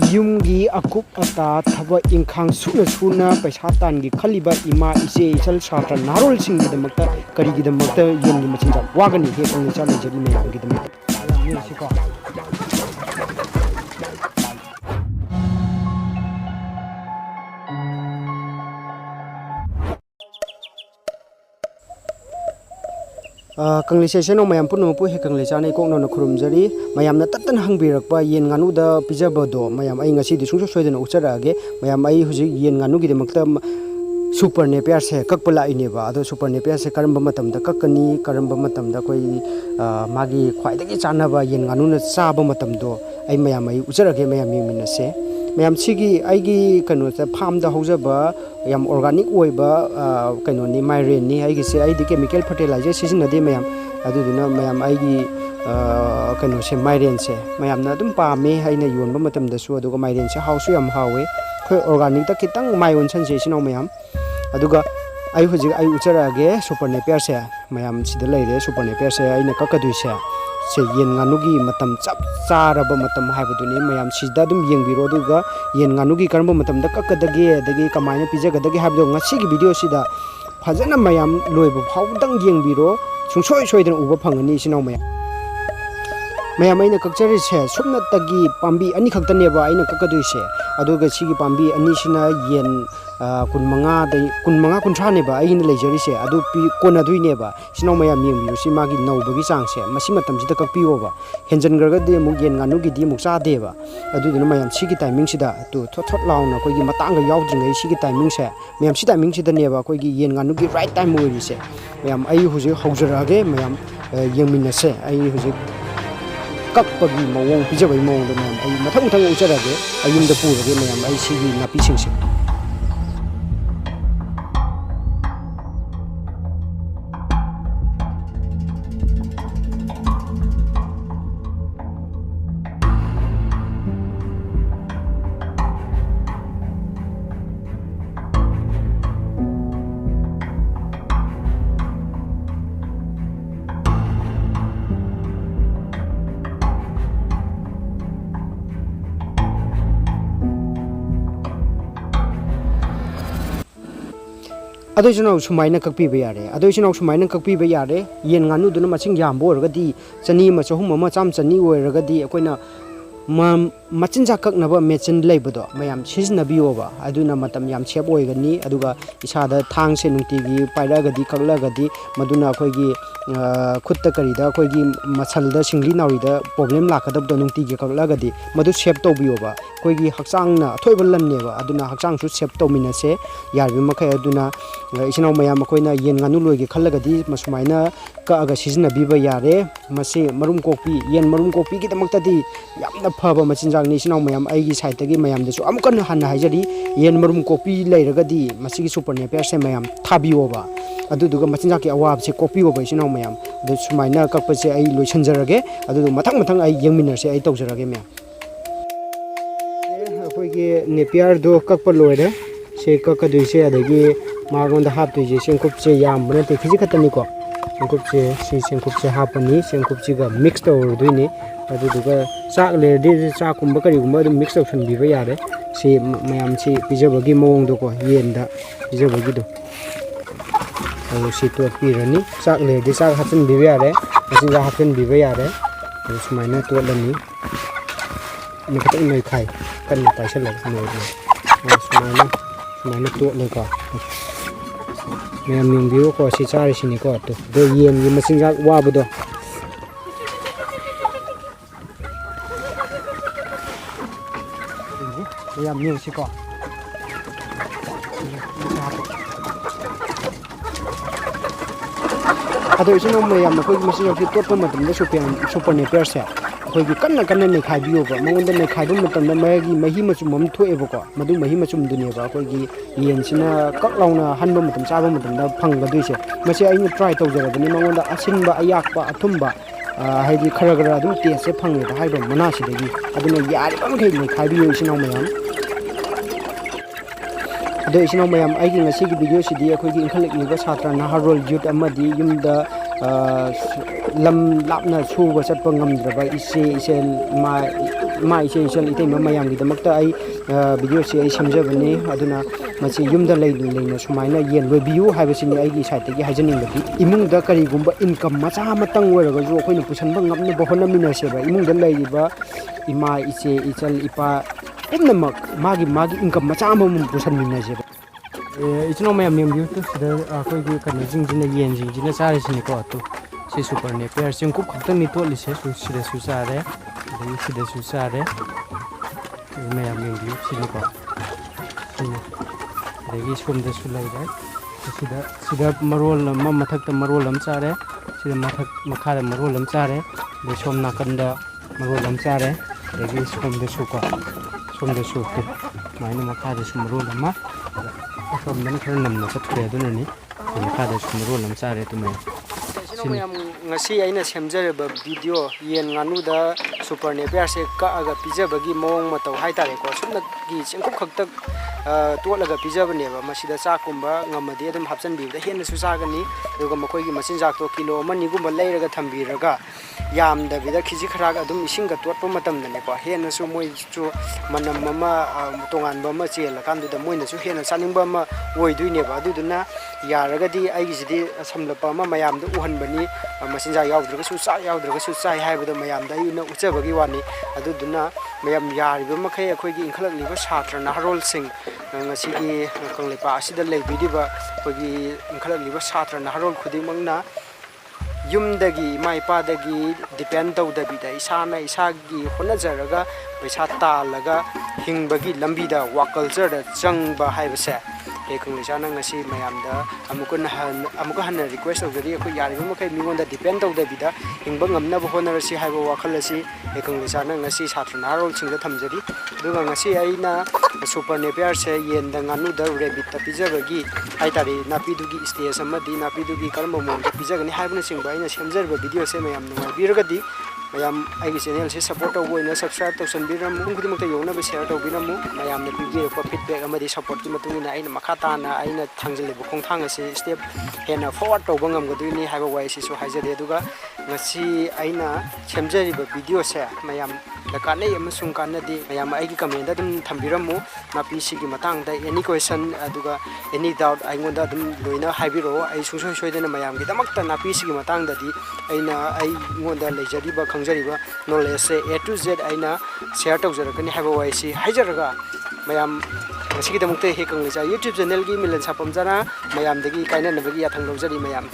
ꯌꯨꯝꯒꯤ ꯑꯀꯨꯞ ꯑꯇꯥ ꯊꯕꯛ ꯏꯪꯈꯥꯡ ꯁꯨꯅ ꯄꯩꯁꯥ ꯇꯥꯟꯒꯤ ꯈꯜꯂꯤꯕ ꯏꯃꯥ ꯏꯆꯦ ꯏꯆꯜ ꯁꯥꯇ꯭ꯔ ꯅꯍꯥꯔꯣꯜꯁꯤꯡꯒꯤꯗꯃꯛꯇ ꯀꯔꯤꯒꯤꯗꯃꯛꯇ ꯌꯦꯟꯒꯤ ꯃꯆꯤꯟꯖꯥꯛ ꯋꯥꯒꯅꯤ ꯍꯦꯛ ꯀꯪꯂꯩꯆꯥ ꯂꯩꯖꯔꯤ ꯃꯌꯥꯝꯒꯤꯗꯃꯛꯇ ꯌꯦꯡꯁꯤꯀꯣ Kangleicha channel mayam punnapu he Kangleicha nei kokna khurumjari mayamna tattan hangbirakpa yen nganu da pijabado mayam ai ngasi di sungso soidana ucharage mayam ai hujik yen nganu gi demakta Super Napier se kakpala ineba ado Super Napier se karamba matamda kakkani karamba matamda koi magi khwaidagi chanaba yen nganu na chaba matamdo ai mayam ai ucharage mayam minase mayam sigi aigi kanu ta farm da hojaba yam organic oiba kanu ni myren ni aigi se aidi chemical fertilizer sizinade mayam aduduna mayam aigi kanu se myren se mayam na dum paame haina yonba matam da su aduga myren se hausu yam hawe khoi organic ta kitang mayon chan se sino mayam aduga ai hujik ai ucharage Super Napier se mayam sida leire Super Napier se aina kakadui se yen nganugi matam chap charaba matam haibaduni mayam sida dum yengbiro duga yen nganugi karamba matam da kakadage adagi kamaina pijagadage habdo ngasigi video sida fajana mayam loiba phawdang yengbiro sungsoi soidana uba phangani sinau mayam aina kakchari se sumna tagi pambi ani khaktaneba aina kakadui se aduga sigi pambi ani sina yen kunmanga kunthra neba aina leijari se adu pi kona duineba sinau mayam yengbiru si magi naubagi changse masi matam sida kakpiwoba henjangraga de mu yen nganu gi di mu cha deba aduduna mayam sigi timing sida tu thot launa koigi matanga yaudringai sigi timing se mayam si timing sida neba koigi yen nganu gi right time oiri se mayam ai huje haujarage mayam yengminase ai huje kakpagi mawong pijabai mawong mayam ai mathang ujarage ayumda purage mayam ai sigi napi singse Adoisino sumaina kakpiba yare adoisino sumaina kakpiba yare yen nganu duna masing yambo orgadi chani ma chahum ma cham chani oiragadi akoina machinja kaknaba mechin leibado mayam siznabiyoba aduna matam yam chep oigani aduga isada thangse nungtigi pairagadi kaklagadi maduna akoigi khutta karida akoigi machalda singli nawida problem lakadabdo nungtigi kaklagadi madu shape tobiyoba akoigi hakchangna athoiba lanneba aduna hakchang su shape tominase yarbi makai aduna isinau mayam akoina yen nganu loige khallagadi masumaina kaaga siznabiba yare masi marum kokpi yen marum kokpi gi damaktadi yamna phaba machinjak ni sinau mayam aigi side tagi mayam desu amukan hanna haijari yen marum kopi leiragadi masigi Super Napier se mayam thabiyoba aduduga machinjak ki awab se kopi oba sinau mayam de sumaina kakpa se ai loisanjarage adudu mathang ai yengminar se ai tawjarage mayam akoi gi Napier do kakpa loire se kakadui se adagi magonda haptui je sengkup se yam bana te khiji khatani ko sengkup se hapani sengkup ga mix tawduini aduduga chak le de chak kumba kari gumba dum mix option biba yare si mayam si pijabagi mawong do ko yenda pijabagi do ayo si to pirani chak le de chak hapchen biba yare asin ja hapchen biba yare sumaina to lani ni kata nai khai kan ni taisal la no sumaina to le ko mayam ning biu ko si chari sini ko to do yen ni machinjak wabdo yam new siko ado isino mayam koi masi yoki topa matam da Super Napier se koi gi kanna ne khaibiyo ba mangonda ne khaibu matam da magi mahi machum mom thoe ba ko madu mahi machum dune ba koi gi yen sina kaklauna hanba matam chaba matam da phangga duise masi aina try tawjarabani mangonda asinba ayakpa athumba haidi khara dum te se phangni da haiba mana sidagi aduna yari bam khai ne khaibiyo isino mayam ado isino mayam aigi ngasi gi video sidi akhoi gi inkhalik ni ba satra naharol youth amadi yumda lam lapna suba chatpa ngamdraba ise ise itema mayamgidamakta ai video se ai samjabani aduna machi yumda leina sumaina yen lobiyu haibasini aigi site gi hajaningbadi imungda karigumba income macha matang oiragasu akoina pusanba ngamna bohonamina seba imungda leiba ima iche ichal ipa pumnamak magi income macha amam pusanmina seba ichno mayam yembiu tu sida akoigi kanjingjina yenjingjina charisini ko tu si super napier singkup khaktang ni tolise sida susare sida susare mayam yembiu sini ko sini degi somda sulaiba sida marol mathakta marol am chare sida makhada marol am chare de som nakanda marol am chare degi somda suko somda sukte maina makhada sumrol ama somda khara namna chatkre adunani makhada sumrol am chare tumai mayam ngasi aina semjareba video yen nganu da super napier se ka aga pijabagi mawang matau haitare ko sumna gi chengkup khaktak tolaga pijabneba masida chakumba ngamadi adum hapchanbida henna su chagani aduga makoigi machinjak to kilo amani gumba leiraga thambiraga yamdabida khiji kharaga adum isinga totpa matamdane ko henna su moi chu manam mama tonganba ma chela kanduda moina su henna chaningba ma oiduineba aduduna yaragadi aigisidi samlapa ma mayamda uhanbani machinjak yaudраga su chai haibada mayamda ayuna uchabagi wani aduduna mayam yariba makai akoigi inkhalakliba satra naharol sing ngasigi Kangleicha asida leibidiba akoigi inkhalakliba satra naharol khudimangna yumdagi maipadagi depend tawdabida isana isagi honajaraga paisa talaga hingbagi lambida wa culture da changba haibase Kangleicha ngasi mayamda amuka hanna request tawdari akoi yariba makai mingonda depend tawdabida hingba ngamnaba honarasi haiba wakhalasi Kangleicha ngasi satra naharol singda thamjari duga ngasi aina super napier se yenda nganu da rabbit ta pijabagi haitari napidugi stage amadi napidugi karma monda pijagani haibna singba aina semjarba video se mayam nungabiragadi mayam aigi channel se support tawboina subscribe tawsanbiramu khudimukta yonaba share tawbiramu mayam na pigirpa feedback amadi support ki matungina aina makhatana aina thangjaliba khongthang ase step hena forward tawba ngamgaduini haiba wai se su haijade aduga ngasi aina semjariba video se mayam kanai amasung kanadi mayam aigi comment adum thambiramu napi sigi matangda any question aduga any doubt aingonda adum loina haibiro ai sungsoi soidena mayam gidamakta napi sigi matangdadi aina ai ngonda lejariba khangjariba knowledge se A to Z aina share tawjarakani haiba waisi haijaraga mayam ngasi gidamukta Kangleicha YouTube channel gi milan sapamjana mayam dagi kaina nabagi yathang lawjari mayam